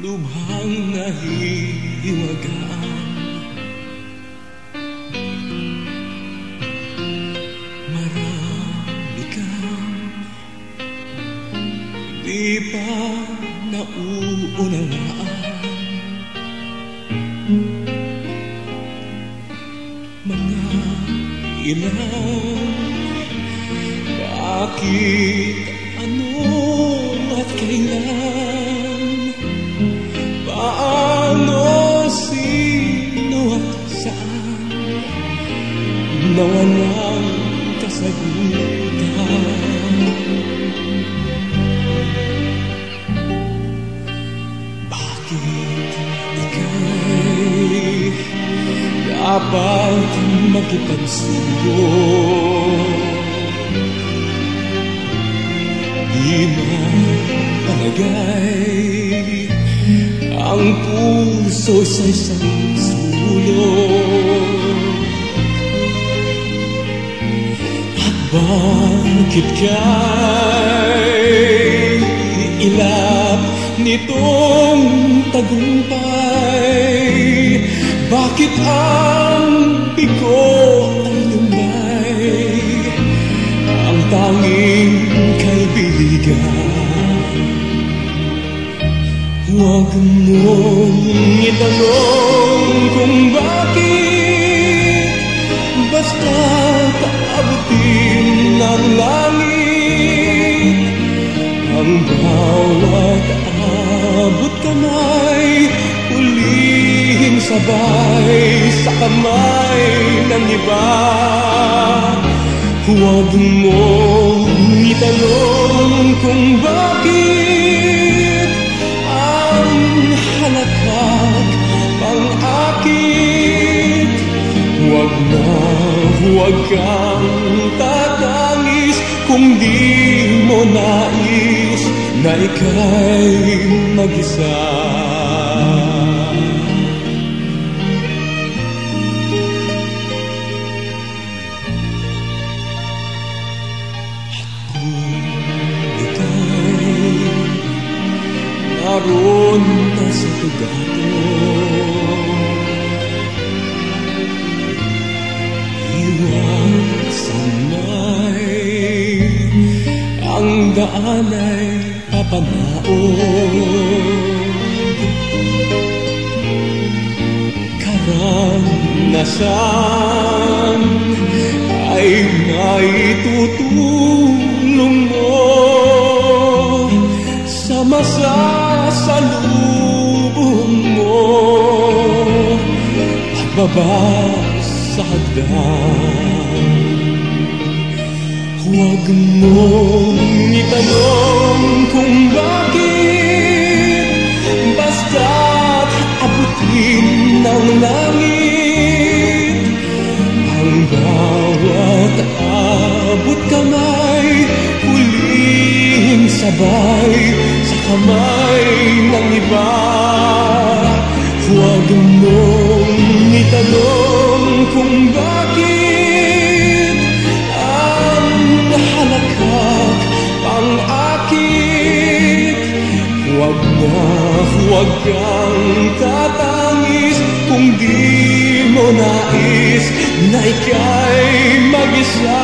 lubhang nahihiwagaan. Marami kang di pa nauunawaan. Mga ilang bakit, ano at kailan, paano, sino at saan, na walang kasagutan. Bakit ika'y dapat makipagsuyo? Di mapalagay ang puso sa isang sulok. At bakit ka'y ilap nitong tagumpay? Bakit ang bigo ay lumay? Ang tanging kaibigan, huwag mong itanong kung bakit, basta't aabutin ng langit ang bawat abot kamay, hulihin sabay sa kamay ng iba. Huwag mong itanong kung bakit ang halakhak pang-akit. Huwag na huwag kang tatangis kung di mo nais na ika'y mag-isa. Naroon na sa tugato, iwasan may ang daan ay papanaod. Karanasan ay maitutulong mo sa masasalubong mo, pagbaba sa hagdan. Huwag mong itanong kung bakit, basta't abutin ng langit ang bawat abot kamay, huling sabay sa kamay ng iba. Huwag mong itanong kung bakit ang halakhak pang-akit. Huwag na huwag kang tatangis kung di mo nais na ika'y mag-isa.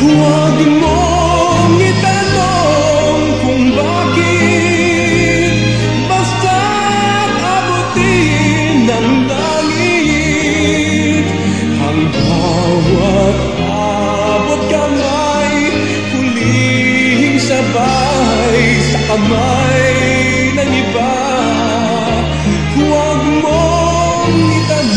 Huwag mong itanong kung bakit, basta't abutin ng langit ang bawat abot kamay, huling sabay sa kamay ng iba. Huwag mong itanong